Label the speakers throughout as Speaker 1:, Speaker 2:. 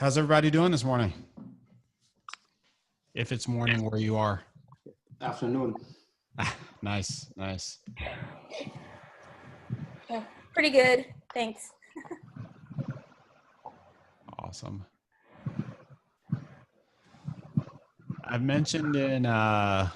Speaker 1: How's everybody doing this morning? If it's morning where you are.
Speaker 2: Afternoon.
Speaker 1: Nice, nice.
Speaker 3: Yeah, pretty good. Thanks.
Speaker 1: Awesome. I've mentioned in, I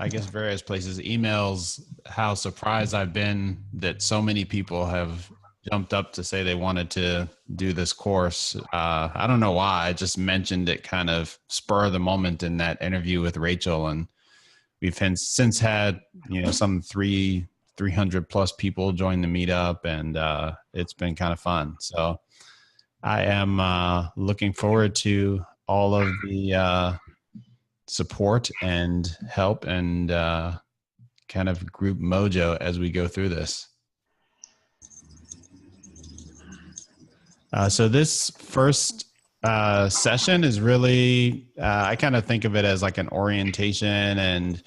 Speaker 1: guess, various places, emails, how surprised I've been that so many people have jumped up to say they wanted to do this course. I don't know why. I just mentioned it kind of spur of the moment in that interview with Rachel, and we've since had, some 300 plus people join the meetup, and it's been kind of fun. So I am looking forward to all of the support and help and kind of group mojo as we go through this. So this first session is really, I kind of think of it as like an orientation and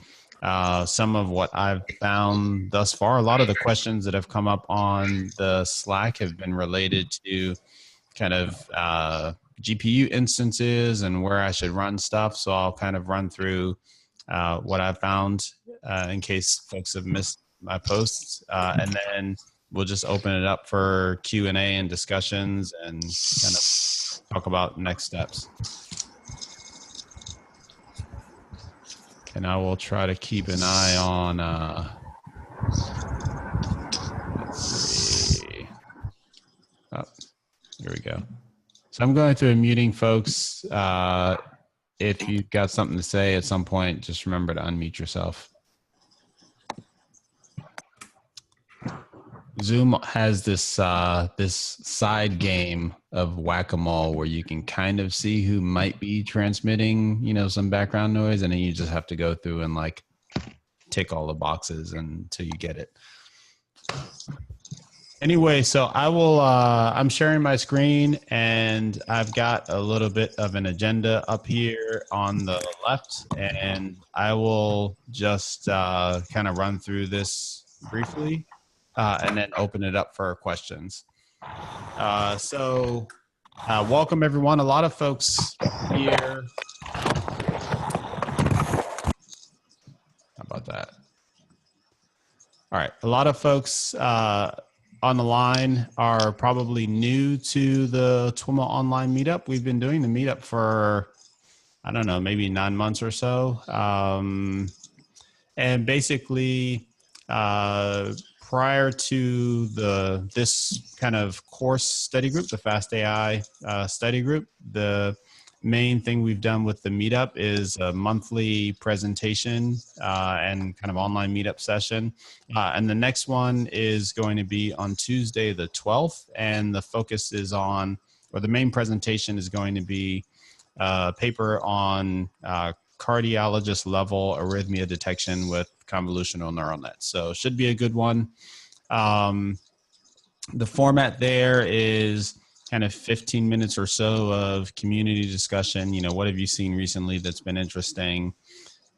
Speaker 1: some of what I've found thus far. A lot of the questions that have come up on the Slack have been related to kind of GPU instances and where I should run stuff. So I'll kind of run through what I've found in case folks have missed my posts. And then we'll just open it up for Q&A and discussions and kind of talk about next steps. And I will try to keep an eye on, let's see. Oh, here we go. So I'm going through and muting folks. If you've got something to say at some point, just remember to unmute yourself. Zoom has this this side game of whack-a-mole where you can kind of see who might be transmitting, some background noise, and then you just have to go through and like tick all the boxes until you get it. Anyway, so I will, I'm sharing my screen, and I've got a little bit of an agenda up here on the left, and I will just kind of run through this briefly and then open it up for questions. So welcome everyone. A lot of folks here. How about that? All right, a lot of folks on the line are probably new to the TWiML Online Meetup. We've been doing the meetup for, I don't know, maybe 9 months or so. And basically, prior to this kind of course study group, the Fast.ai study group, the main thing we've done with the meetup is a monthly presentation and kind of online meetup session. And the next one is going to be on Tuesday, the 12th. And the focus is on, or the main presentation is going to be a paper on cardiologist level arrhythmia detection with convolutional neural nets. So it should be a good one. The format there is kind of 15 minutes or so of community discussion. What have you seen recently that's been interesting?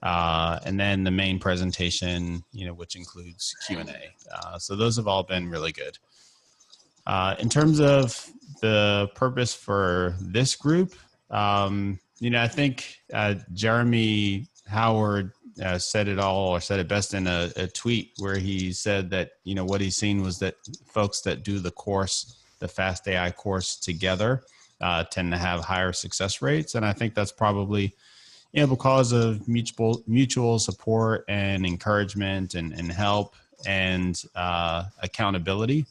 Speaker 1: And then the main presentation, which includes Q&A. So those have all been really good. In terms of the purpose for this group, I think Jeremy Howard said it all, or said it best in a tweet where he said that, what he's seen was that folks that do the course, the Fast AI course together, tend to have higher success rates. And I think that's probably, because of mutual support and encouragement and help and accountability.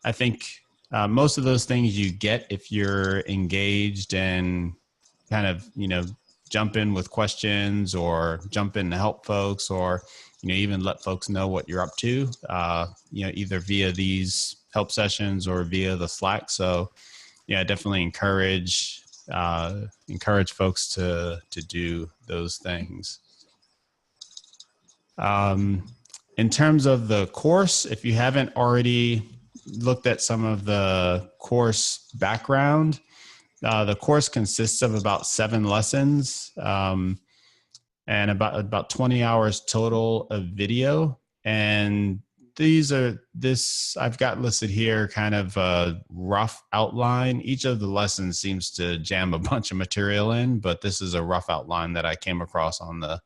Speaker 1: I think most of those things you get if you're engaged and kind of, jump in with questions or jump in to help folks, or, even let folks know what you're up to, either via these help sessions or via the Slack. So yeah, I definitely encourage folks to do those things. In terms of the course, if you haven't already looked at some of the course background, the course consists of about 7 lessons and about 20 hours total of video. And I've got listed here kind of a rough outline. Each of the lessons seems to jam a bunch of material in, but this is a rough outline that I came across on the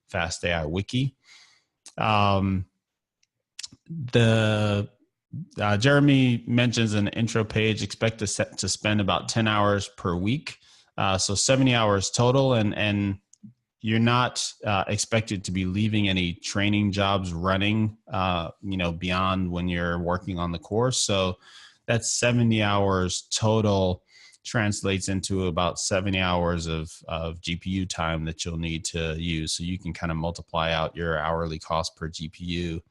Speaker 1: Fast.ai wiki. Jeremy mentions an intro page, expect to spend about 10 hours per week. So 70 hours total, and you're not expected to be leaving any training jobs running, beyond when you're working on the course. So that's 70 hours total, translates into about 70 hours of GPU time that you'll need to use. So you can kind of multiply out your hourly cost per GPU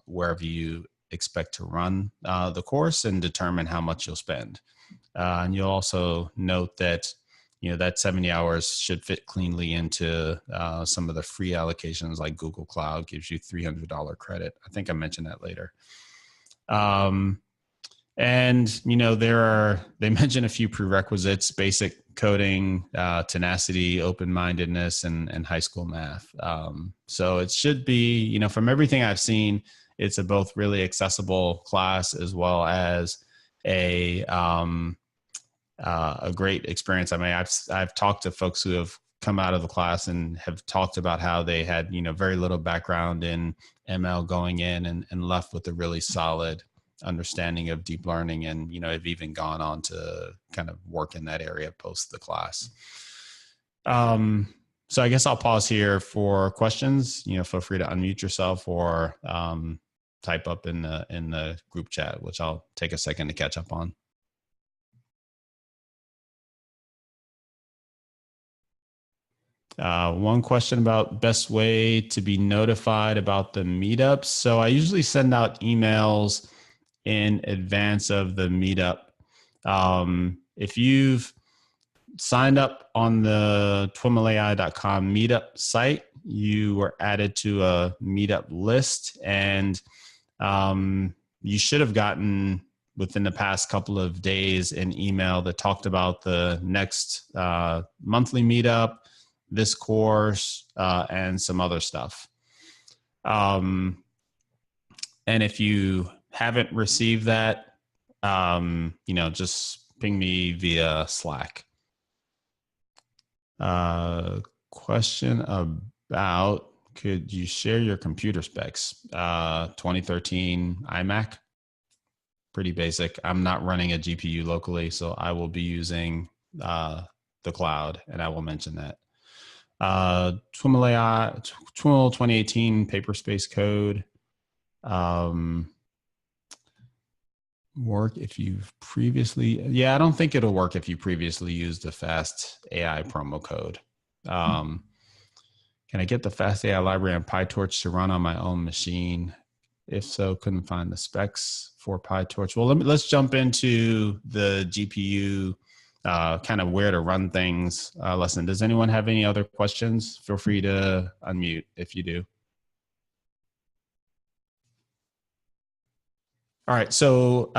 Speaker 1: wherever you expect to run the course and determine how much you'll spend. And you'll also note that that 70 hours should fit cleanly into some of the free allocations, like Google Cloud gives you $300 credit. I think I mentioned that later. And they mention a few prerequisites: basic coding, tenacity, open-mindedness, and high school math. So it should be, from everything I've seen, it's a both really accessible class as well as a great experience. I mean, I've talked to folks who have come out of the class and have talked about how they had, very little background in ML going in and left with a really solid understanding of deep learning, and, have even gone on to kind of work in that area post the class. So I guess I'll pause here for questions. Feel free to unmute yourself or type up in the group chat, which I'll take a second to catch up on. One question about best way to be notified about the meetups. So I usually send out emails in advance of the meetup. If you've signed up on the TWiMLAI.com meetup site, you were added to a meetup list, and you should have gotten within the past couple of days an email that talked about the next monthly meetup, this course, and some other stuff. And if you haven't received that, just ping me via Slack. Question about, could you share your computer specs? 2013 iMac, pretty basic. I'm not running a GPU locally, so I will be using the cloud, and I will mention that. TWiML 2018 paper-space code. Work if you've previously, I don't think it'll work if you previously used the Fast.ai promo code. Can I get the Fast.ai library on PyTorch to run on my own machine? If so, couldn't find the specs for PyTorch. Well, let's jump into the GPU kind of where to run things lesson. Does anyone have any other questions? Feel free to unmute if you do. All right, so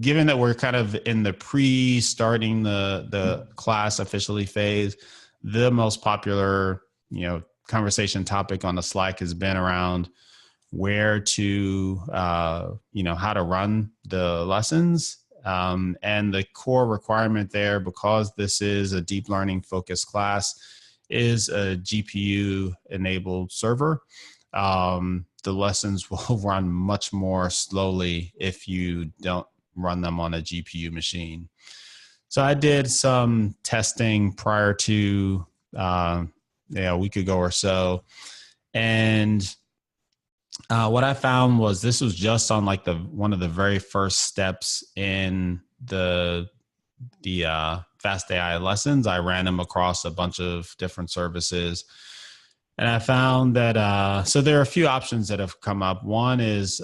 Speaker 1: given that we're kind of in the pre-starting the class officially phase, the most popular conversation topic on the Slack has been around where to how to run the lessons. And the core requirement there, because this is a deep learning focused class, is a GPU enabled server. The lessons will run much more slowly if you don't run them on a GPU machine. So I did some testing prior to a week ago or so, and what I found was this was just on like one of the very first steps in the Fast.ai lessons. I ran them across a bunch of different services, and I found that so there are a few options that have come up. One is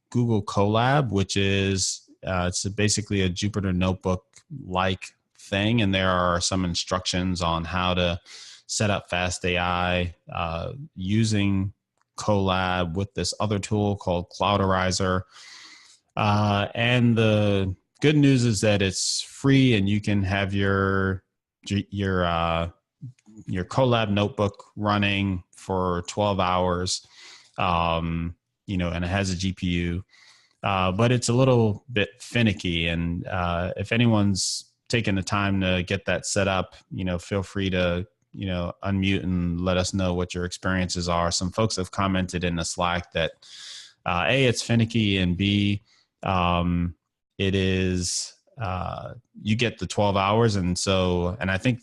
Speaker 1: Google Collab, which is it's basically a Jupyter Notebook like thing, and there are some instructions on how to set up Fast.ai using Collab with this other tool called Clouderizer. And the good news is that it's free, and you can have your Collab notebook running for 12 hours and it has a GPU, but it's a little bit finicky. And if anyone's taken the time to get that set up, feel free to, unmute and let us know what your experiences are. Some folks have commented in the Slack that A, it's finicky, and B, it is, you get the 12 hours. And I think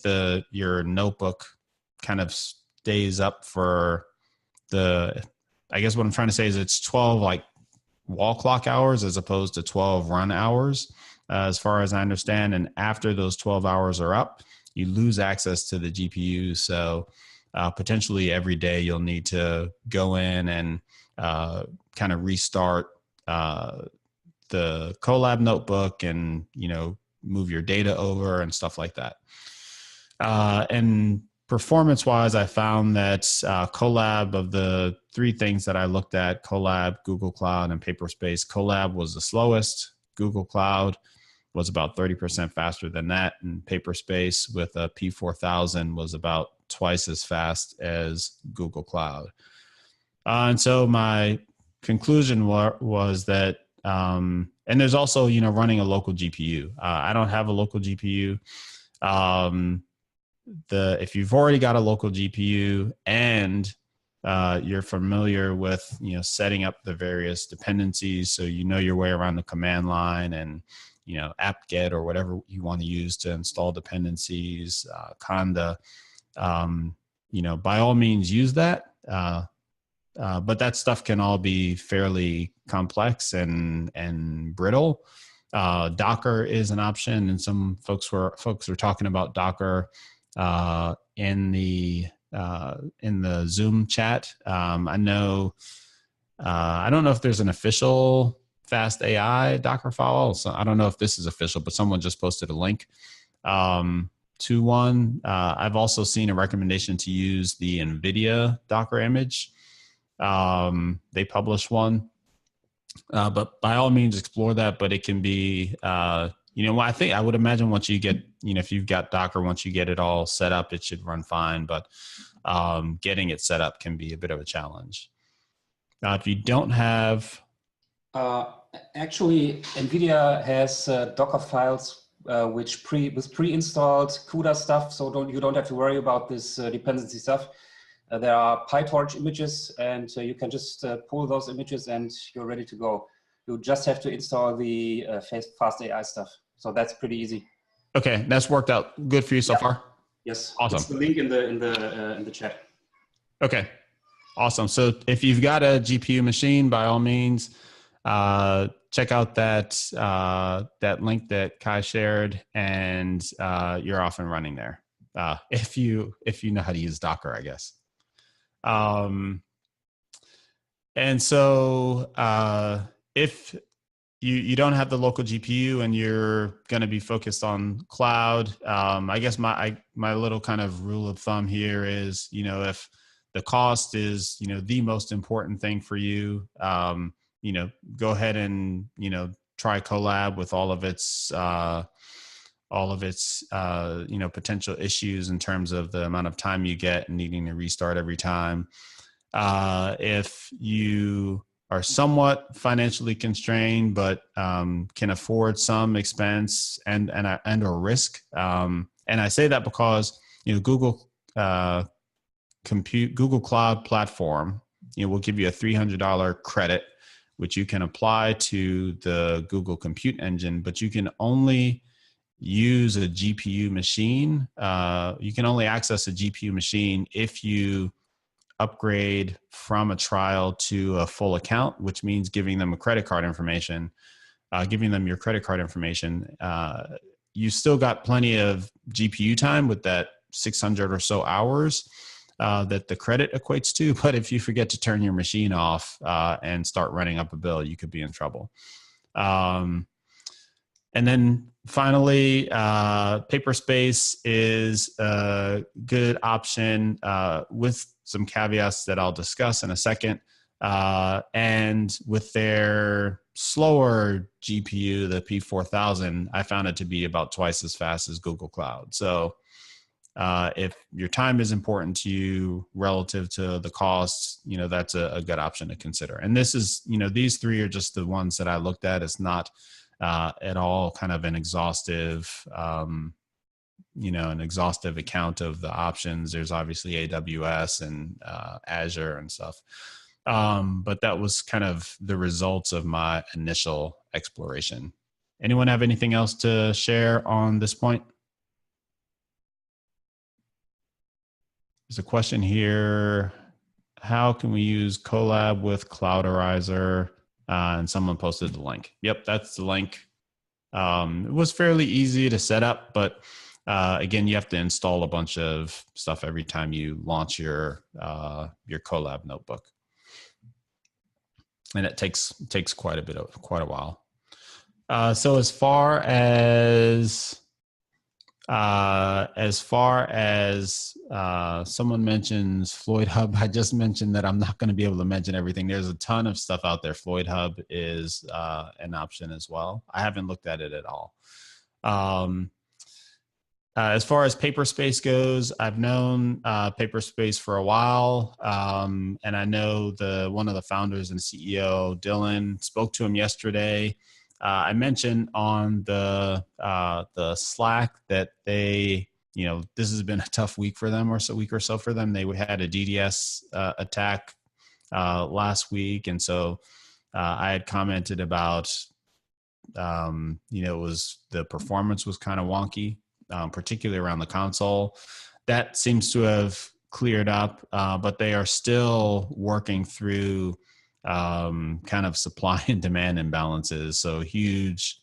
Speaker 1: your notebook kind of stays up for I guess what I'm trying to say is it's 12 like wall clock hours as opposed to 12 run hours, as far as I understand. And after those 12 hours are up, you lose access to the GPU. So potentially every day you'll need to go in and kind of restart the Collab notebook and, move your data over and stuff like that. And performance-wise, I found that Collab, of the three things that I looked at, Collab, Google Cloud, and Paperspace, Collab was the slowest. Google Cloud was about 30% faster than that, and Paperspace with a P4000 was about twice as fast as Google Cloud. And so my conclusion was that, and there's also, running a local GPU. I don't have a local GPU. If you've already got a local GPU and you're familiar with, setting up the various dependencies, so your way around the command line and, apt-get or whatever you want to use to install dependencies, conda, by all means use that. But that stuff can all be fairly complex and brittle. Docker is an option, and some folks are talking about Docker in the Zoom chat. I know, I don't know if there's an official Fast.ai Docker file. So I don't know if this is official, but someone just posted a link to one. I've also seen a recommendation to use the NVIDIA Docker image. They published one, but by all means explore that. But it can be, I would imagine once you get, if you've got Docker, once you get it all set up, it should run fine. But getting it set up can be a bit of a challenge. If you don't have,
Speaker 2: actually, NVIDIA has Docker files with pre-installed CUDA stuff, so you don't have to worry about this dependency stuff. There are PyTorch images, and you can just pull those images and you're ready to go. You just have to install the Fast.ai stuff. So that's pretty easy.
Speaker 1: Okay, that's worked out good for you so far?
Speaker 2: Yes.
Speaker 1: Awesome.
Speaker 2: It's the link in the chat.
Speaker 1: Okay, awesome. So if you've got a GPU machine, by all means, check out that link that Kai shared, and you're off and running there. If you know how to use Docker, I guess. And so if you don't have the local GPU and you're going to be focused on cloud, I guess my little kind of rule of thumb here is, if the cost is, the most important thing for you, go ahead and, try Collab with all of its potential issues in terms of the amount of time you get and needing to restart every time. If you are somewhat financially constrained, but can afford some expense and or risk, and I say that because Google Cloud Platform will give you a $300 credit, which you can apply to the Google Compute Engine, but you can only use a GPU machine. You can only access a GPU machine if you upgrade from a trial to a full account, which means giving them your credit card information. You still got plenty of GPU time with that 600 or so hours that the credit equates to. But if you forget to turn your machine off and start running up a bill, you could be in trouble. And then finally, Paperspace is a good option with some caveats that I'll discuss in a second. And with their slower GPU, the P4000, I found it to be about twice as fast as Google Cloud. So if your time is important to you relative to the costs, that's a good option to consider. And this is, these three are just the ones that I looked at. It's not at all kind of an exhaustive, an exhaustive account of the options. There's obviously AWS and Azure and stuff. But that was kind of the results of my initial exploration. Anyone have anything else to share on this point? There's a question here. How can we use Collab with Clouderizer? And someone posted the link. Yep, that's the link. It was fairly easy to set up, but again, you have to install a bunch of stuff every time you launch your Collab notebook, and it takes quite a while. So as far as someone mentions Floyd Hub, I just mentioned that I'm not going to be able to mention everything. There's a ton of stuff out there. Floyd Hub is an option as well. I haven't looked at it at all. As far as Paperspace goes, I've known Paperspace for a while, and I know one of the founders and CEO, Dylan, spoke to him yesterday. I mentioned on the Slack that they, this has been a tough week for them, week or so for them. They had a DDoS attack last week, and so I had commented about, the performance was kind of wonky, particularly around the console. That seems to have cleared up, but they are still working through kind of supply and demand imbalances. So huge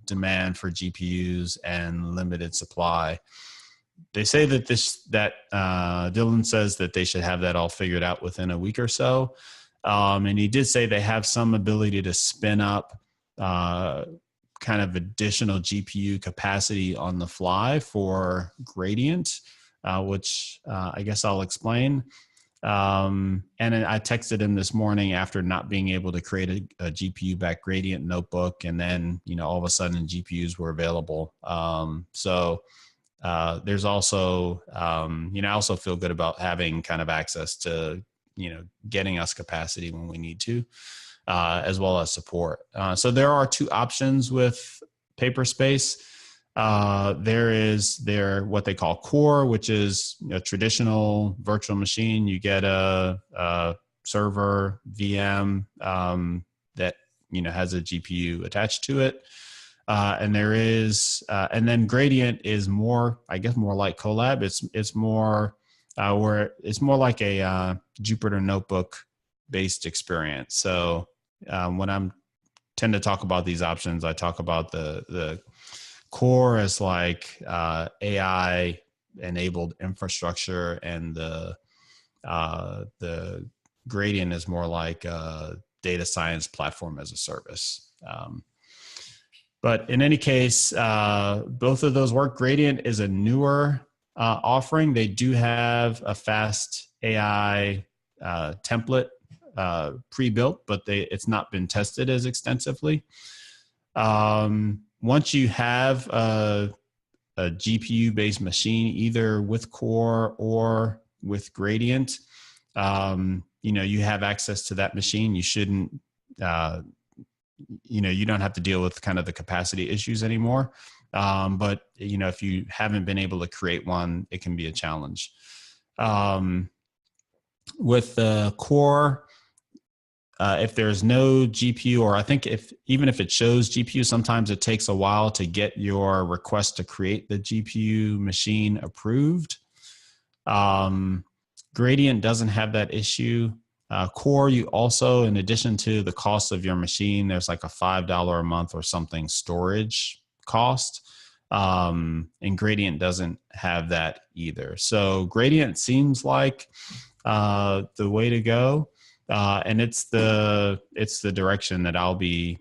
Speaker 1: demand for GPUs and limited supply. They say that Dylan says that they should have that all figured out within a week or so. And he did say they have some ability to spin up kind of additional GPU capacity on the fly for Gradient, which I guess I'll explain. And I texted him this morning after not being able to create a GPU-backed Gradient notebook, and then all of a sudden GPUs were available. So there's also I also feel good about having kind of access to getting us capacity when we need to, as well as support. So there are two options with Paperspace. There is what they call core, which is a traditional virtual machine. You get a server VM that has a GPU attached to it, and there is and then Gradient is more, I guess, more like Collab. It's more where it's more like a Jupyter notebook based experience. So when I'm tend to talk about these options, I talk about the core as like AI enabled infrastructure, and the Gradient is more like a data science platform as a service. But in any case, both of those work. Gradient is a newer offering. They do have a Fast.ai template pre-built, but it's not been tested as extensively. Once you have a GPU-based machine, either with Core or with Gradient, you have access to that machine. You shouldn't, you don't have to deal with kind of the capacity issues anymore. But, if you haven't been able to create one, it can be a challenge. With the Core, if there's no GPU, or I think even if it shows GPU, sometimes it takes a while to get your request to create the GPU machine approved. Gradient doesn't have that issue. Core, you also, in addition to the cost of your machine, there's like a $5 a month or something storage cost. And Gradient doesn't have that either. So Gradient seems like the way to go. And it's the direction that I'll be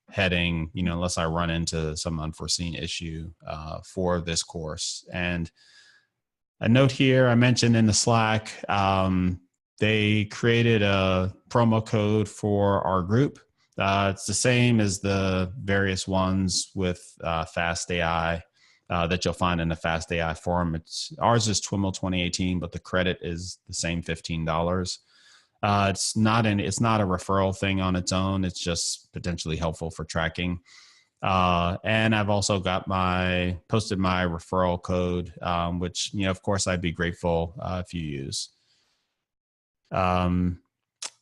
Speaker 1: heading, unless I run into some unforeseen issue for this course. And a note here, I mentioned in the Slack, they created a promo code for our group. It's the same as the various ones with Fast.ai. that you'll find in the Fast AI forum. Ours is TWiML 2018, but the credit is the same $15. It's not a referral thing on its own. It's just potentially helpful for tracking. And I've also got posted my referral code, which, of course I'd be grateful if you use.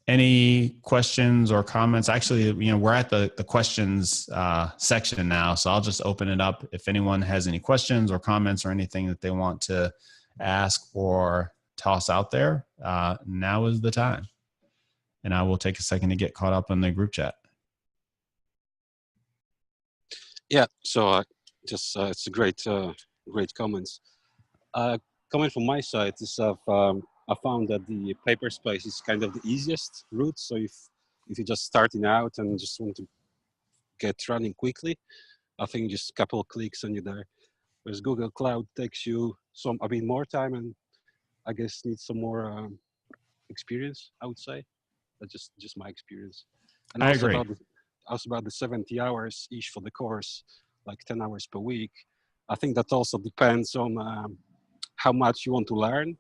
Speaker 1: Any questions or comments? Actually, we're at the questions section now, so I'll just open it up. If anyone has any questions or comments or anything that they want to ask or toss out there, now is the time. And I will take a second to get caught up in the group chat.
Speaker 4: Yeah, so it's a great comments. Comment from my side is I found that the paper space is kind of the easiest route. So if you're just starting out and just want to get running quickly, I think just a couple of clicks and you're there. Whereas Google Cloud takes you more time and I guess needs some more experience, I would say. That's just my experience. And
Speaker 1: I
Speaker 4: also
Speaker 1: agree.
Speaker 4: About the 70 hours each for the course, like 10 hours per week. I think that also depends on how much you want to learn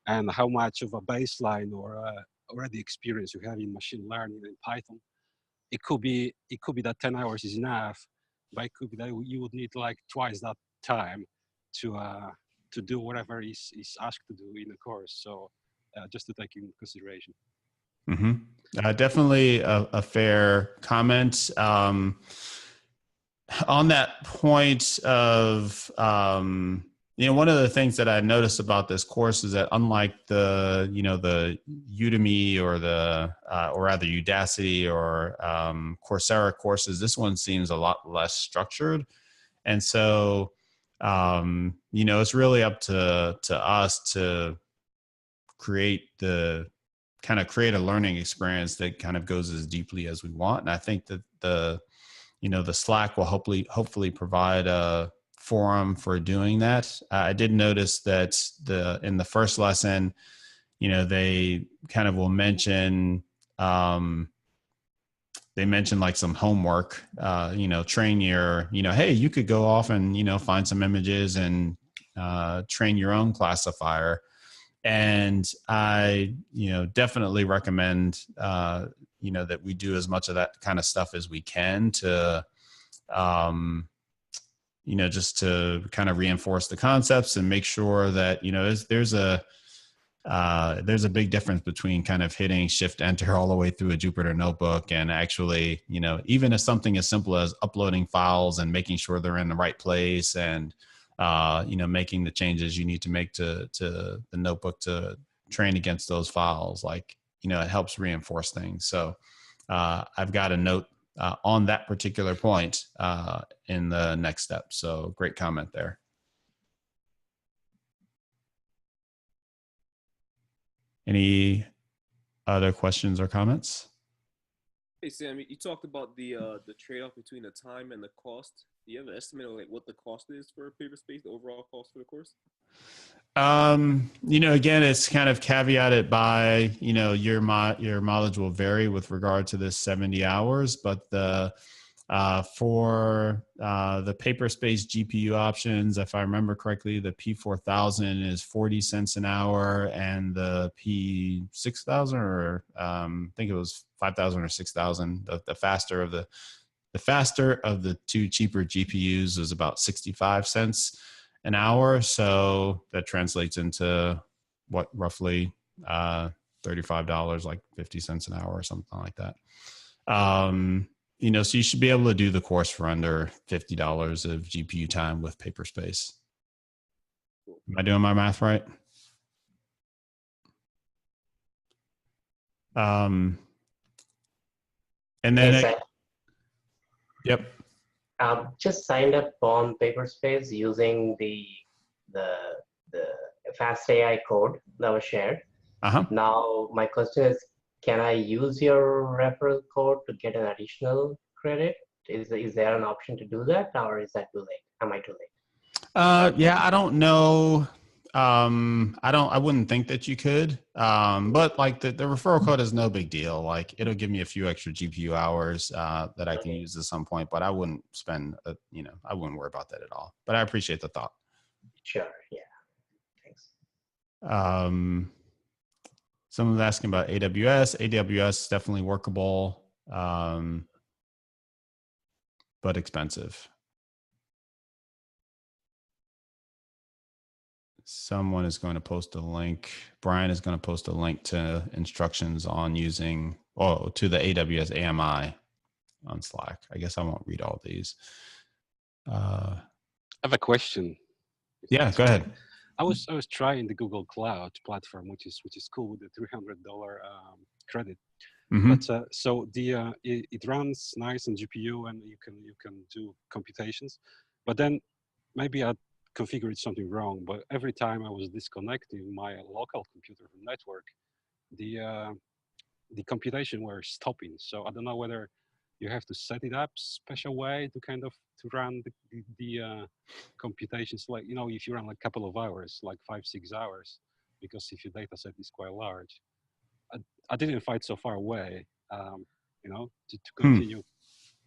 Speaker 4: and how much of a baseline or already experience you have in machine learning and Python. It could be that 10 hours is enough, but it could be that you would need like twice that time to do whatever is asked to do in a course. So just to take in consideration.
Speaker 1: Mm-hmm. Definitely a fair comment. On that point of, one of the things that I noticed about this course is that unlike the Udemy or or rather Udacity or Coursera courses, this one seems a lot less structured. And so, it's really up to us to create a learning experience that kind of goes as deeply as we want. And I think that the Slack will hopefully provide a forum for doing that. I did notice that in the first lesson, they kind of will mention, like some homework, train your, hey, you could go off and, find some images and train your own classifier. And I, definitely recommend, that we do as much of that kind of stuff as we can to, just to kind of reinforce the concepts and make sure that, there's a big difference between kind of hitting Shift Enter all the way through a Jupyter notebook and actually, even if something as simple as uploading files and making sure they're in the right place and, making the changes you need to make to the notebook to train against those files, it helps reinforce things. So I've got a note on that particular point in the next step. So great comment there. Any other questions or comments?
Speaker 5: Hey Sam, you talked about the trade-off between the time and the cost. Do you have an estimate of what the cost is for Paperspace, the overall cost for the course?
Speaker 1: Again, it's kind of caveated by, your mileage will vary with regard to this 70 hours, but for the Paperspace GPU options, if I remember correctly, the P4000 is 40 cents an hour, and the P6000, or I think it was 5,000 or 6,000, the faster of the two cheaper GPUs is about 65 cents an hour. So that translates into what, roughly $35, like 50 cents an hour or something like that. So you should be able to do the course for under $50 of GPU time with Paperspace. Am I doing my math right? And then,
Speaker 6: yes,
Speaker 1: yep.
Speaker 6: Just signed up on Paperspace using the Fast AI code that was shared. Now my question is, can I use your referral code to get an additional credit? Is there an option to do that, or is that too late? Am I too late?
Speaker 1: Yeah, I don't know I wouldn't think that you could. But like the referral code is no big deal. Like it'll give me a few extra GPU hours that I can use at some point, but I wouldn't spend, I wouldn't worry about that at all. But I appreciate the thought.
Speaker 6: Sure. Yeah. Thanks.
Speaker 1: Someone's asking about AWS. AWS is definitely workable, but expensive. Someone is going to post a link. Brian is going to post a link to instructions on using, to the AWS AMI on Slack. I guess I won't read all these.
Speaker 4: I have a question.
Speaker 1: Yeah, go ahead.
Speaker 4: I was trying the Google Cloud platform, which is cool with the $300 credit.
Speaker 1: Mm-hmm.
Speaker 4: But so the it runs nice on GPU and you can do computations. But then maybe I configured something wrong. But every time I was disconnecting my local computer from network, the computation were stopping. So I don't know whether you have to set it up special way to kind of to run the computations, like, if you run like a couple of hours, like 5-6 hours, because if your data set is quite large. I didn't find so far away, to continue.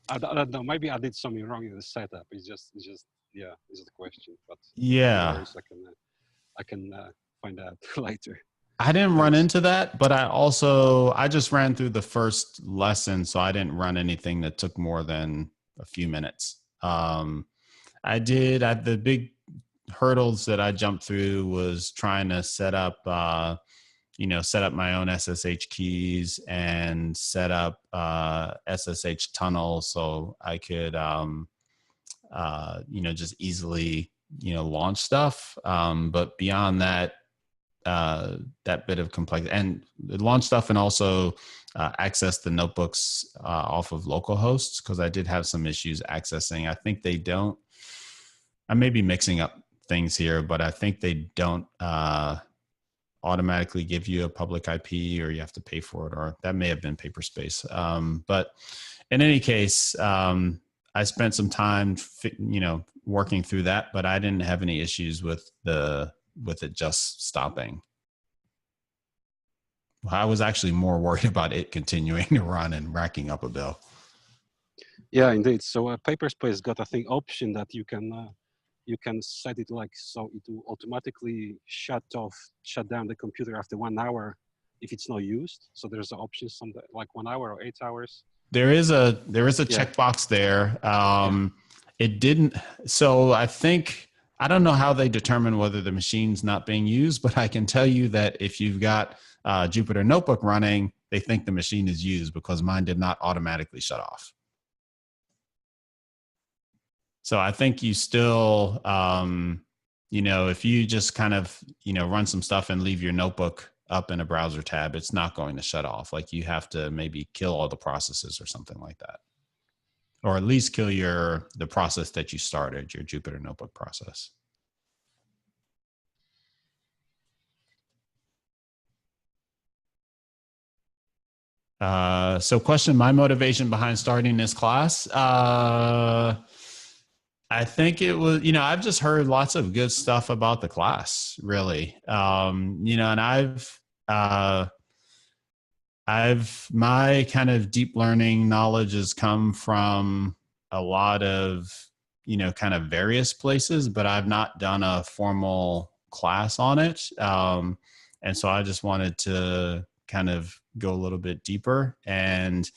Speaker 4: I don't know, maybe I did something wrong in the setup. It's just a question, but
Speaker 1: yeah,
Speaker 4: I can find out later.
Speaker 1: I didn't run into that, but I just ran through the first lesson, so I didn't run anything that took more than a few minutes. The big hurdles that I jumped through was trying to set up my own SSH keys and set up SSH tunnels so I could, just easily, launch stuff. But beyond that, that bit of complexity and launch stuff, and also access the notebooks off of local hosts, because I did have some issues accessing. I think they don't, I may be mixing up things here, but I think they don't automatically give you a public IP, or you have to pay for it, or that may have been Paperspace. But in any case, I spent some time, working through that, but I didn't have any issues with it just stopping. I was actually more worried about it continuing to run and racking up a bill.
Speaker 4: Yeah, indeed. So Paperspace got, I think, option that you can set it like so it will automatically shut down the computer after 1 hour if it's not used. So there's an option like 1 hour or 8 hours. There is a
Speaker 1: checkbox there. It didn't. So I don't know how they determine whether the machine's not being used, but I can tell you that if you've got Jupyter Notebook running, they think the machine is used, because mine did not automatically shut off. So I think you still, if you just kind of, run some stuff and leave your notebook up in a browser tab, it's not going to shut off. Like you have to maybe kill all the processes or something like that. Or at least kill the process that you started, your Jupyter Notebook process. So question, my motivation behind starting this class. I think it was, I've just heard lots of good stuff about the class, really. And my kind of deep learning knowledge has come from a lot of, kind of various places, but I've not done a formal class on it. And so I just wanted to kind of go a little bit deeper. And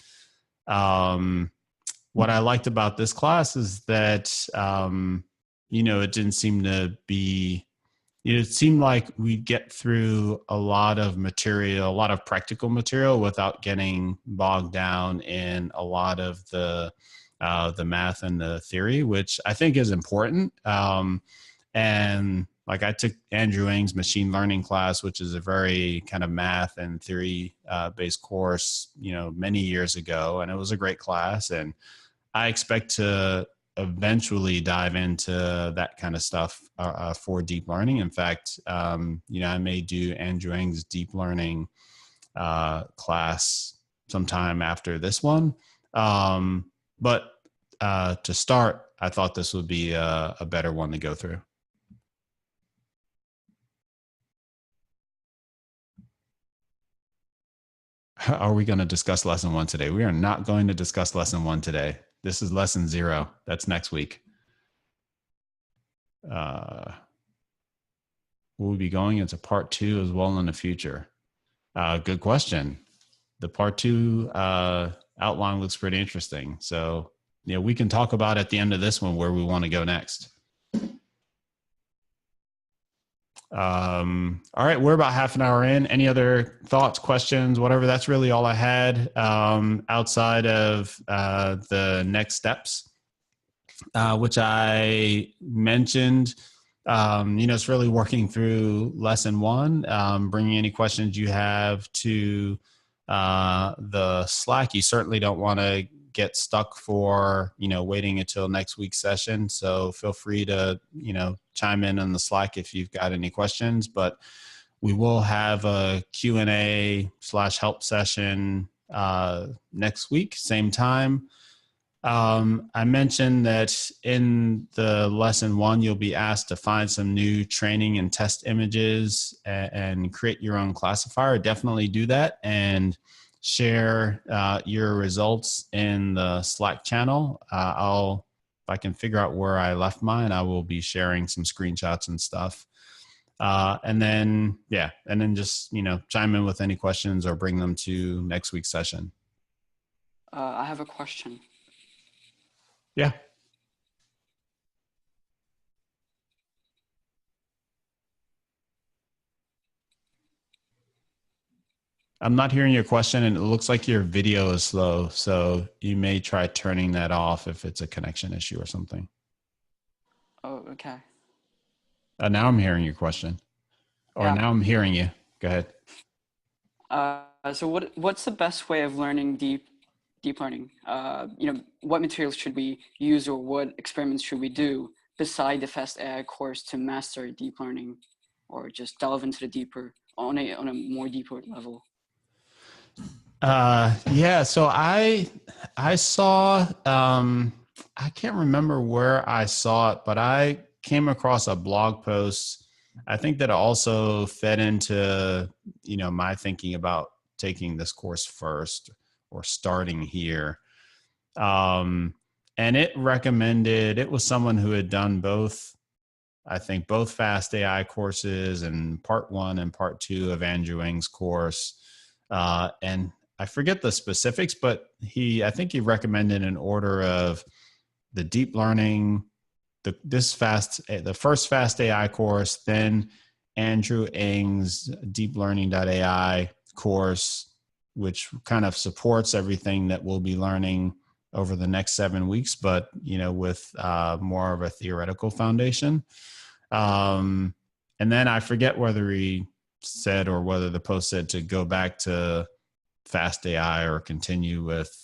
Speaker 1: what I liked about this class is that, it didn't seem to be, it seemed like we'd get through a lot of material, a lot of practical material, without getting bogged down in a lot of the math and the theory, which I think is important. And like I took Andrew Ng's machine learning class, which is a very kind of math and theory based course, many years ago, and it was a great class. And I expect to eventually dive into that kind of stuff for deep learning. In fact, I may do Andrew Ng's deep learning class sometime after this one. But to start, I thought this would be a better one to go through. Are we going to discuss lesson 1 today? We are not going to discuss lesson 1 today. This is lesson 0. That's next week. We'll be going into part 2 as well in the future. Good question. The part 2 outline looks pretty interesting. So, we can talk about at the end of this one where we want to go next. All right, we're about half an hour in. Any other thoughts, questions, whatever? That's really all I had outside of the next steps, which I mentioned. It's really working through lesson 1, bringing any questions you have to the Slack. You certainly don't want to get stuck for, waiting until next week's session. So feel free to, chime in on the Slack if you've got any questions, but we will have a Q&A/help session next week, same time. I mentioned that in the lesson 1, you'll be asked to find some new training and test images and create your own classifier. Definitely do that and share your results in the Slack channel. If I can figure out where I left mine, I will be sharing some screenshots and stuff. And then just, chime in with any questions or bring them to next week's session.
Speaker 7: I have a question.
Speaker 1: Yeah. I'm not hearing your question, and it looks like your video is slow, so you may try turning that off if it's a connection issue or something.
Speaker 7: Oh, okay.
Speaker 1: Now I'm hearing your question. Or
Speaker 7: Yeah.
Speaker 1: now I'm hearing you. Go ahead.
Speaker 7: So what's the best way of learning deep learning? What materials should we use, or what experiments should we do beside the Fast.ai course to master deep learning, or just delve into the deeper on a more deeper level?
Speaker 1: So I saw, I can't remember where I saw it, but I came across a blog post. I think that also fed into, my thinking about taking this course first or starting here. And it was someone who had done both Fast.ai courses and part 1 and part 2 of Andrew Ng's course. And I forget the specifics, but I think he recommended an order of the deep learning, the first Fast.ai course, then Andrew Ng's deeplearning.ai course, which kind of supports everything that we'll be learning over the next 7 weeks, but, with more of a theoretical foundation. And then I forget whether he said or whether the post said to go back to Fast.ai or continue with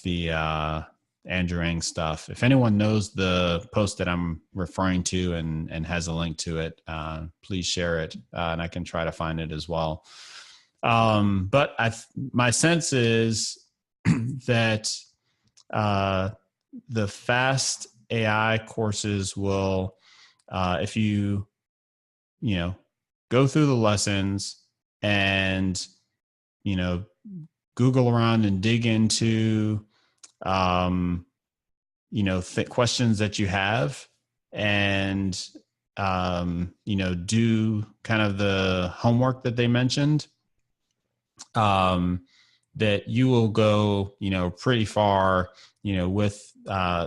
Speaker 1: the Andrew Ng stuff. If anyone knows the post that I'm referring to and has a link to it, please share it, and I can try to find it as well. But my sense is that the Fast.ai courses will, if you go through the lessons and, Google around and dig into, questions that you have and, do kind of the homework that they mentioned, that you will go, pretty far, with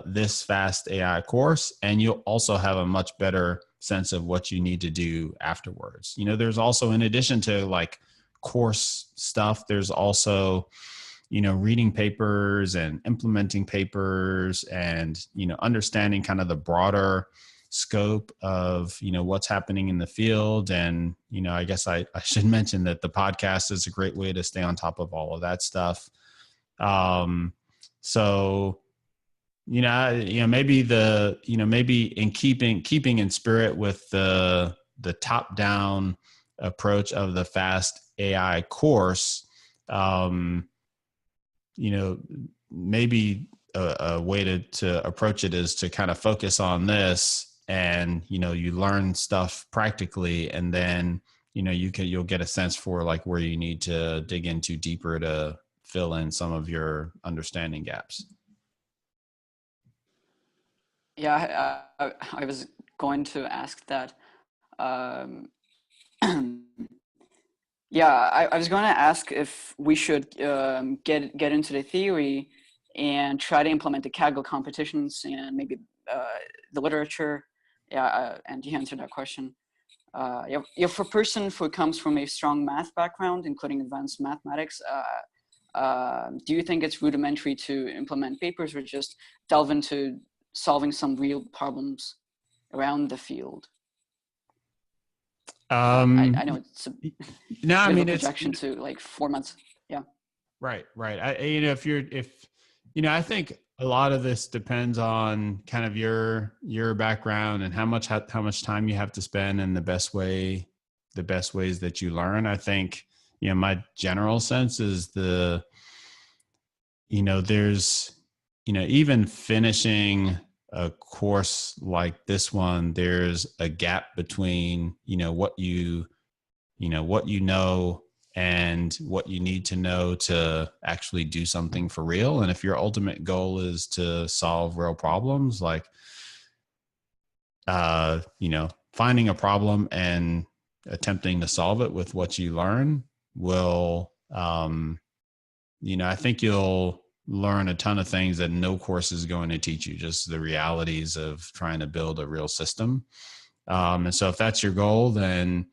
Speaker 1: this Fast.ai course, and you'll also have a much better sense of what you need to do afterwards. There's also, in addition to like course stuff, there's also, reading papers and implementing papers and, understanding kind of the broader scope of, what's happening in the field. And, I guess I should mention that the podcast is a great way to stay on top of all of that stuff. So, maybe maybe in keeping in spirit with the top down approach of the Fast.ai course, maybe a way to approach it is to kind of focus on this, and you learn stuff practically, and then you'll get a sense for like where you need to dig into deeper to fill in some of your understanding gaps.
Speaker 7: Yeah, I was going to ask that. Yeah, I was going to ask if we should get into the theory and try to implement the Kaggle competitions and maybe the literature. Yeah, and you answered that question. For a person who comes from a strong math background, including advanced mathematics, do you think it's rudimentary to implement papers or just delve into solving some real problems around the field? I know it's a bit of a projection to like 4 months. Yeah.
Speaker 1: Right. I think a lot of this depends on kind of your background and how much time you have to spend and the best ways that you learn. I think, my general sense is there's, even finishing a course like this one, there's a gap between, what you know and what you need to know to actually do something for real. And if your ultimate goal is to solve real problems, like, finding a problem and attempting to solve it with what you learn will, I think you'll learn a ton of things that no course is going to teach you, just the realities of trying to build a real system. And so if that's your goal, then,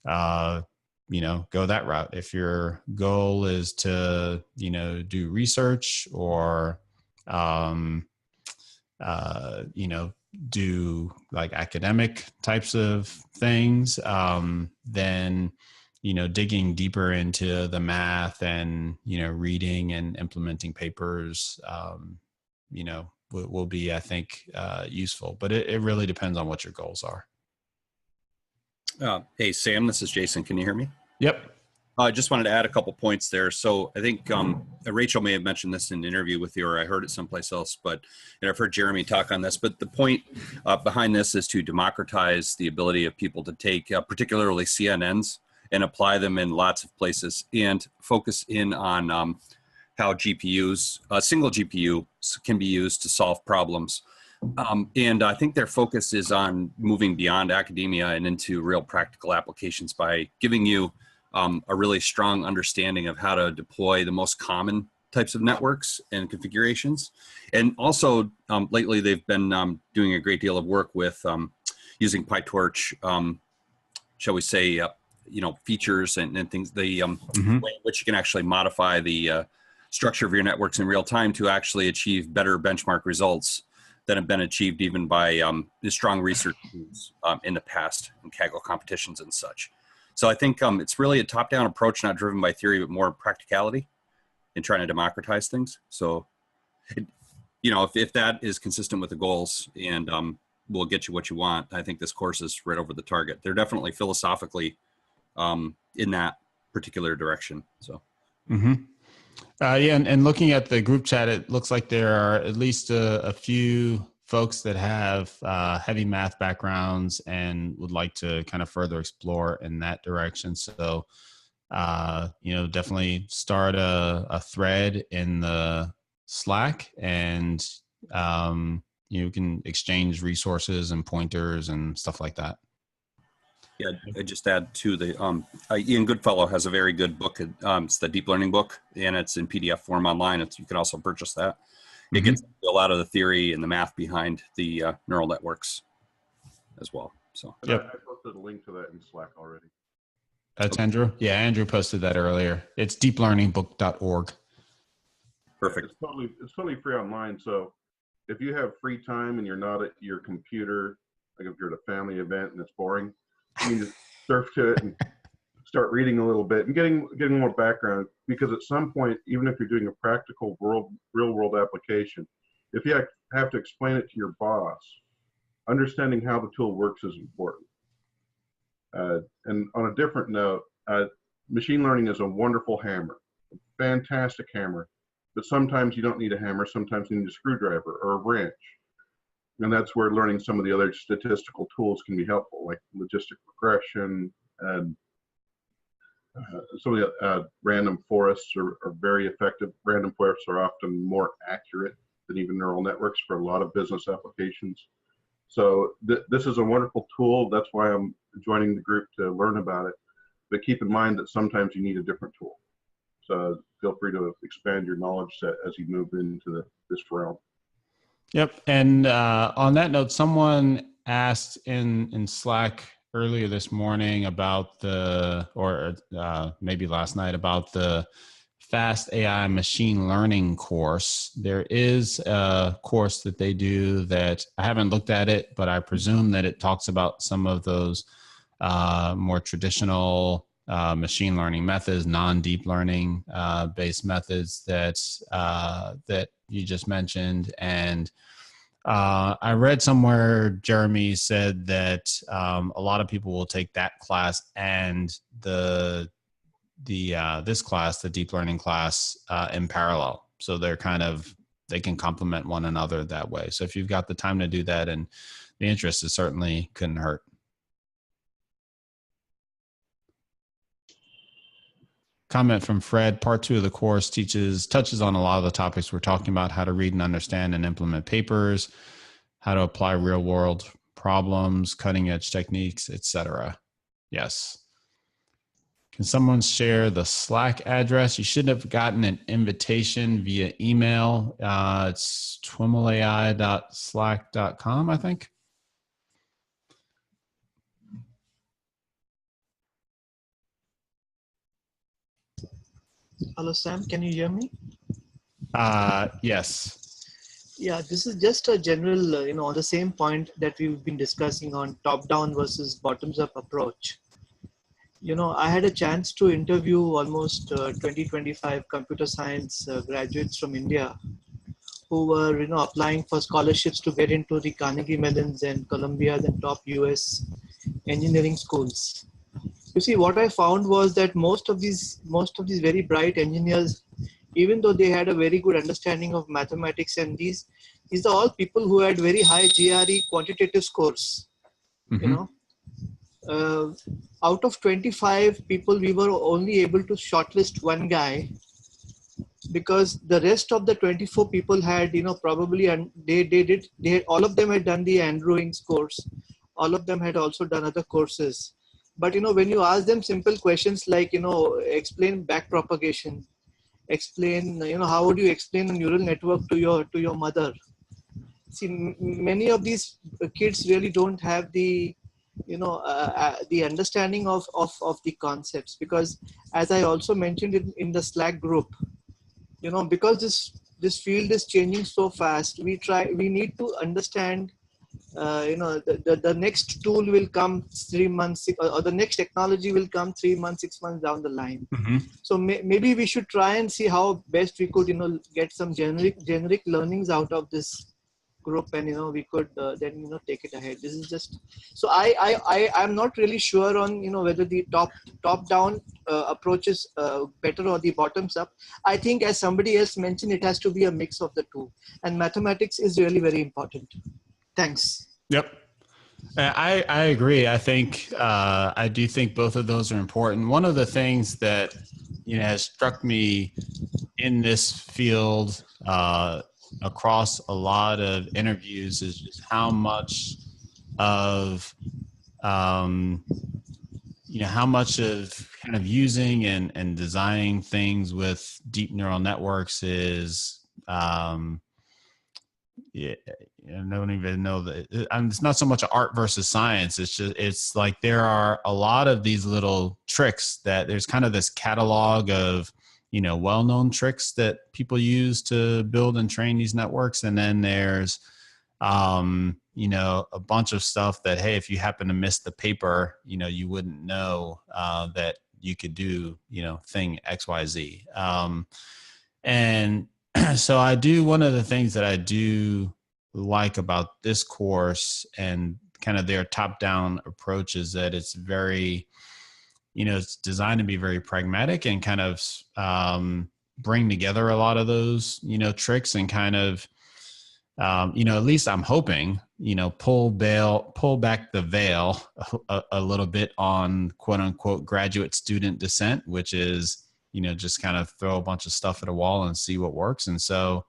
Speaker 1: go that route. If your goal is to, do research or, do like academic types of things, then, digging deeper into the math and, reading and implementing papers, will be, I think, useful, but it really depends on what your goals are.
Speaker 8: Hey, Sam, this is Jason. Can you hear me?
Speaker 1: Yep.
Speaker 8: I just wanted to add a couple points there. So I think Rachel may have mentioned this in an interview with you, or I heard it someplace else, but I've heard Jeremy talk on this. But the point behind this is to democratize the ability of people to take particularly CNNs and apply them in lots of places and focus in on how GPUs, a single GPU can be used to solve problems. And I think their focus is on moving beyond academia and into real practical applications by giving you a really strong understanding of how to deploy the most common types of networks and configurations. And also lately they've been doing a great deal of work with using PyTorch, shall we say, features and things, way in which you can actually modify the structure of your networks in real time to actually achieve better benchmark results that have been achieved even by the strong research teams in the past in Kaggle competitions and such. So I think it's really a top-down approach, not driven by theory, but more practicality in trying to democratize things. So, if that is consistent with the goals and will get you what you want, I think this course is right over the target. They're definitely philosophically in that particular direction. So.
Speaker 1: And looking at the group chat, it looks like there are at least a few folks that have heavy math backgrounds and would like to kind of further explore in that direction. So, definitely start a thread in the Slack and, you can exchange resources and pointers and stuff like that.
Speaker 8: Yeah, I just add to the, Ian Goodfellow has a very good book. It's the Deep Learning book, and it's in PDF form online. You can also purchase that. It gets a lot of the theory and the math behind the neural networks as well. So
Speaker 9: yep. I posted a link to that in Slack already.
Speaker 1: That's Andrew? Yeah, Andrew posted that earlier. It's deeplearningbook.org.
Speaker 8: Perfect.
Speaker 9: It's totally free online. So if you have free time and you're not at your computer, like if you're at a family event and it's boring, you can just surf to it and start reading a little bit and getting more background, because at some point, even if you're doing a practical real world application, if you have to explain it to your boss, understanding how the tool works is important. And on a different note, machine learning is a wonderful hammer, a fantastic hammer, but sometimes you don't need a hammer, sometimes you need a screwdriver or a wrench. And that's where learning some of the other statistical tools can be helpful, like logistic regression and some of the random forests are very effective. Random forests are often more accurate than even neural networks for a lot of business applications. So this is a wonderful tool. That's why I'm joining the group to learn about it. But keep in mind that sometimes you need a different tool. So feel free to expand your knowledge set as you move into this realm.
Speaker 1: Yep. And on that note, someone asked in Slack earlier this morning about maybe last night, about the Fast.ai machine learning course. There is a course that they do that I haven't looked at it, but I presume that it talks about some of those more traditional machine learning methods, non-deep learning based methods that you just mentioned. And I read somewhere Jeremy said that a lot of people will take that class and this class, the deep learning class, in parallel. So they can complement one another that way. So if you've got the time to do that and the interest, it certainly couldn't hurt. Comment from Fred, part 2 of the course touches on a lot of the topics we're talking about: how to read and understand and implement papers, how to apply real world problems, cutting edge techniques, etc. Yes. Can someone share the Slack address? You should have gotten an invitation via email. It's TWiMLAI.slack.com, I think.
Speaker 10: Hello, Sam. Can you hear me?
Speaker 1: Yes.
Speaker 10: Yeah, this is just a general, on the same point that we've been discussing on top-down versus bottoms-up approach. I had a chance to interview almost 20-25 computer science graduates from India who were, applying for scholarships to get into the Carnegie Mellons and Columbia and top US engineering schools. You see, what I found was that most of these very bright engineers, even though they had a very good understanding of mathematics, and these are all people who had very high GRE quantitative scores.
Speaker 1: Mm-hmm.
Speaker 10: Out of 25 people, we were only able to shortlist one guy because the rest of the 24 people had, probably, and all of them had done the Andrewing's course. All of them had also done other courses. But, when you ask them simple questions like, explain backpropagation, explain, how would you explain a neural network to your mother? See, many of these kids really don't have the, the understanding of the concepts, because as I also mentioned in the Slack group, because this field is changing so fast, we need to understand, the next tool will come 3 months, or the next technology will come 3 months, 6 months down the line.
Speaker 1: Mm-hmm.
Speaker 10: So maybe we should try and see how best we could, get some generic learnings out of this group, and we could then take it ahead. This is just, so I'm not really sure on whether the top down approach is better or the bottoms up. I think, as somebody else mentioned, it has to be a mix of the two, and mathematics is really very important. Thanks.
Speaker 1: Yep. I agree. I think I do think both of those are important. One of the things that has struck me in this field across a lot of interviews is just how much of how much of kind of using and designing things with deep neural networks is I don't even know that it's not so much art versus science. It's like there are a lot of these little tricks that there's kind of this catalog of well-known tricks that people use to build and train these networks, and then there's a bunch of stuff that, hey, if you happen to miss the paper, you wouldn't know that you could do thing XYZ. And so one of the things that I do like about this course and kind of their top-down approach is that it's very, it's designed to be very pragmatic and kind of bring together a lot of those, tricks and kind of at least I'm hoping, pull back the veil a little bit on quote unquote graduate student dissent, which is, just kind of throw a bunch of stuff at a wall and see what works. And so,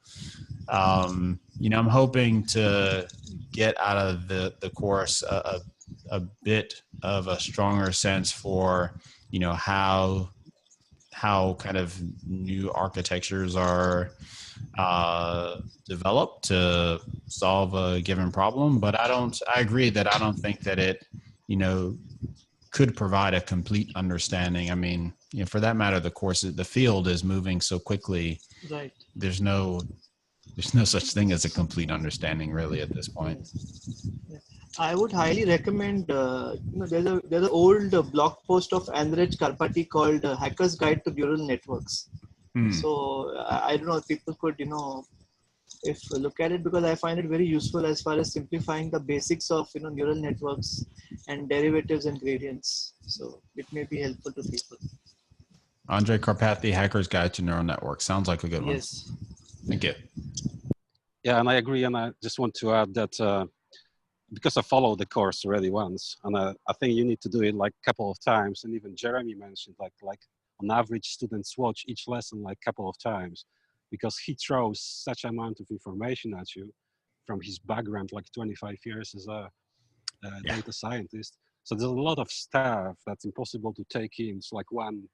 Speaker 1: I'm hoping to get out of the course a bit of a stronger sense for, how kind of new architectures are developed to solve a given problem. But I agree that I don't think that it, could provide a complete understanding. I mean, for that matter, the field is moving so quickly.
Speaker 10: Right.
Speaker 1: There's no such thing as a complete understanding really at this point.
Speaker 10: I would highly recommend, there's an old blog post of Andrej Karpati called Hacker's Guide to Neural Networks. So I don't know if people could, look at it, because I find it very useful as far as simplifying the basics of, neural networks and derivatives and gradients. So it may be helpful to people.
Speaker 1: Andrej Karpathy, Hacker's Guide to Neural Networks. Sounds like a good one.
Speaker 10: Yes.
Speaker 1: Thank you.
Speaker 4: Yeah, and I agree. And I just want to add that because I followed the course already once, and I think you need to do it like a couple of times. And even Jeremy mentioned like on average, students watch each lesson like a couple of times, because he throws such amount of information at you from his background, like 25 years as a data scientist. So there's a lot of stuff that's impossible to take in. It's like watching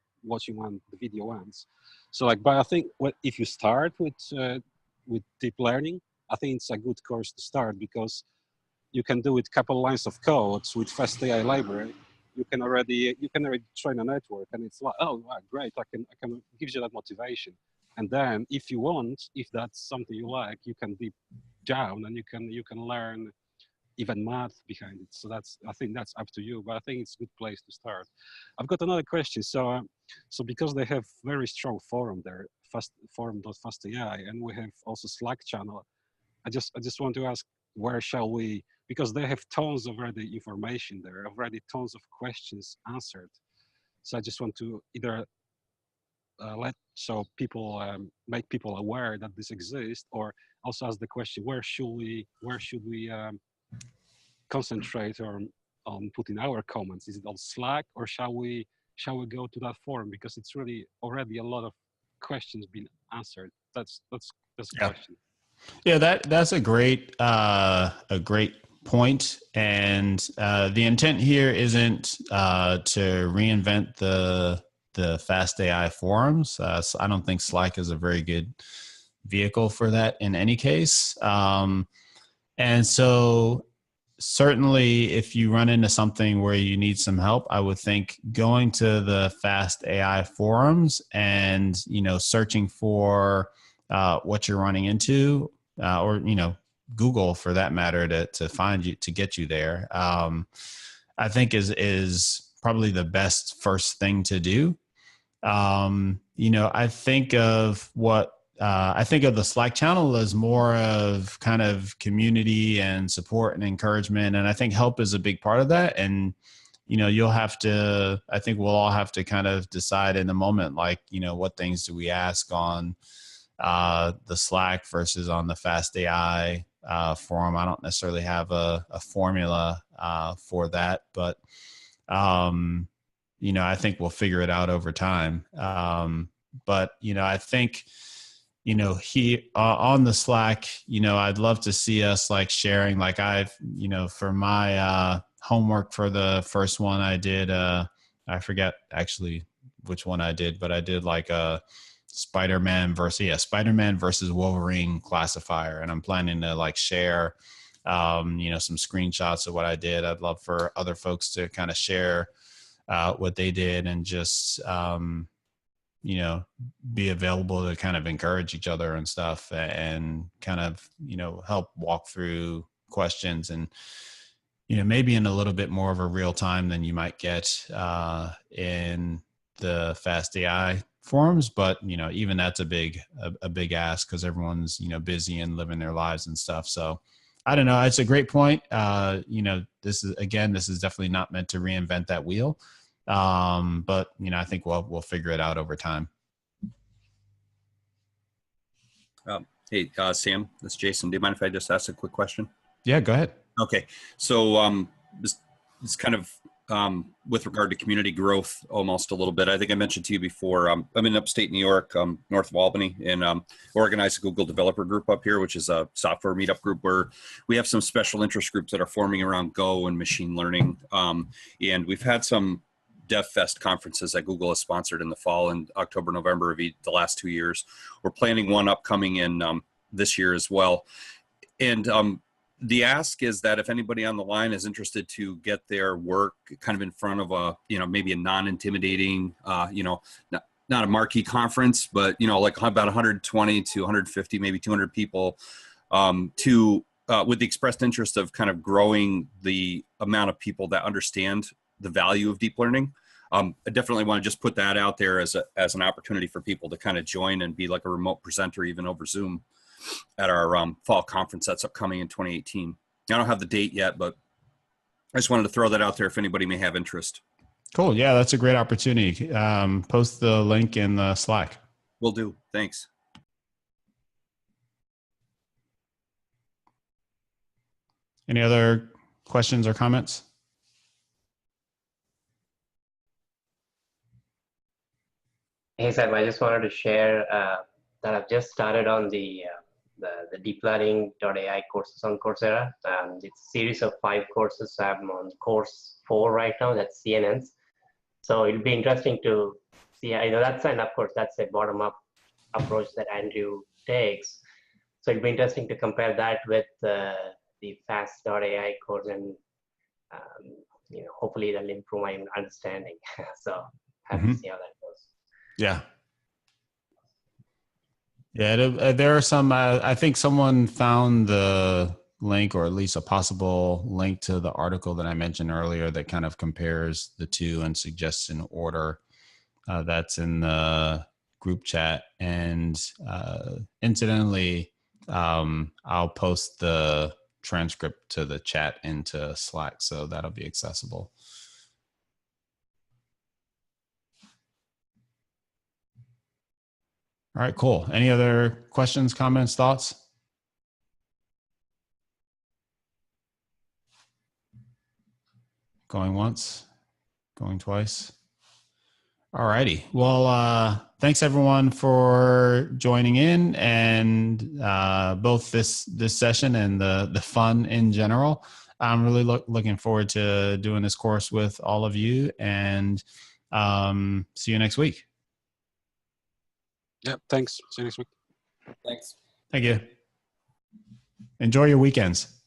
Speaker 4: the video once. So but I think if you start with deep learning, I think it's a good course to start, because you can do it a couple lines of codes with Fast.ai library. You can already train a network, and it's like, oh wow, great! I can give you that motivation. And then if you want, if that's something you like, you can deep down and you can learn even math behind it. So I think that's up to you, but I think it's a good place to start. I've got another question. So because they have very strong forum there, forum.fast.ai, and we have also Slack channel, I just want to ask, where shall we, because they have tons of already information there, already tons of questions answered. So I just want to either make people aware that this exists, or also ask the question, where should we concentrate on putting our comments? Is it on Slack, or shall we go to that forum, because it's really already a lot of questions being answered? That's the question.
Speaker 1: Yeah, that's a great point. And the intent here isn't to reinvent the Fast.ai forums. So I don't think Slack is a very good vehicle for that in any case. And so certainly if you run into something where you need some help, I would think going to the Fast.ai forums and, searching for what you're running into, or, Google for that matter to find you, to get you there, I think is probably the best first thing to do. I think of the Slack channel as more of kind of community and support and encouragement. And I think help is a big part of that. And, I think we'll all have to kind of decide in the moment, like, what things do we ask on the Slack versus on the Fast.ai forum. I don't necessarily have a formula for that, but, I think we'll figure it out over time. But, I think, on the Slack, I'd love to see us like sharing, like I've, for my homework for the first one I did, I forget actually which one I did, but I did like a Spider-Man versus Wolverine classifier. And I'm planning to like share, some screenshots of what I did. I'd love for other folks to kind of share what they did, and just, be available to kind of encourage each other and stuff, and kind of, help walk through questions, and, maybe in a little bit more of a real time than you might get in the Fast.ai forums. But, even that's a big ask, because everyone's, busy and living their lives and stuff. So I don't know. It's a great point. This is definitely not meant to reinvent that wheel. But, I think we'll figure it out over time.
Speaker 8: Hey, Sam, this is Jason. Do you mind if I just ask a quick question?
Speaker 1: Yeah, go ahead.
Speaker 8: Okay. So this kind of with regard to community growth almost a little bit. I think I mentioned to you before, I'm in upstate New York, north of Albany, and organized a Google developer group up here, which is a software meetup group where we have some special interest groups that are forming around Go and machine learning. And we've had some DevFest conferences that Google has sponsored in the fall in October, November of the last 2 years. We're planning one upcoming in this year as well. And the ask is that if anybody on the line is interested to get their work kind of in front of a, maybe a non-intimidating, not a marquee conference, but, like about 120 to 150, maybe 200 people with the expressed interest of kind of growing the amount of people that understand the value of deep learning. I definitely want to just put that out there as an opportunity for people to kind of join and be like a remote presenter, even over Zoom, at our fall conference that's upcoming in 2018. I don't have the date yet, but I just wanted to throw that out there if anybody may have interest.
Speaker 1: Cool. Yeah, that's a great opportunity. Post the link in the Slack.
Speaker 8: Will do. Thanks.
Speaker 1: Any other questions or comments?
Speaker 6: Hey, Sam, I just wanted to share that I've just started on the deep learning.ai courses on Coursera. It's a series of 5 courses. I'm on course 4 right now, that's CNNs. So it'll be interesting to see, that's a bottom-up approach that Andrew takes. So it'll be interesting to compare that with the Fast.ai course, and hopefully that'll improve my understanding. So happy to see how that goes.
Speaker 1: Yeah. Yeah, there are some, I think someone found the link, or at least a possible link to the article that I mentioned earlier that kind of compares the two and suggests an order. That's in the group chat. And incidentally, I'll post the transcript to the chat into Slack, so that'll be accessible. All right, cool. Any other questions, comments, thoughts? Going once, going twice. All righty. Well, thanks everyone for joining in, and both this session and the fun in general. I'm really looking forward to doing this course with all of you, and see you next week.
Speaker 4: Yeah, thanks. See you next week.
Speaker 5: Thanks.
Speaker 1: Thank you. Enjoy your weekends.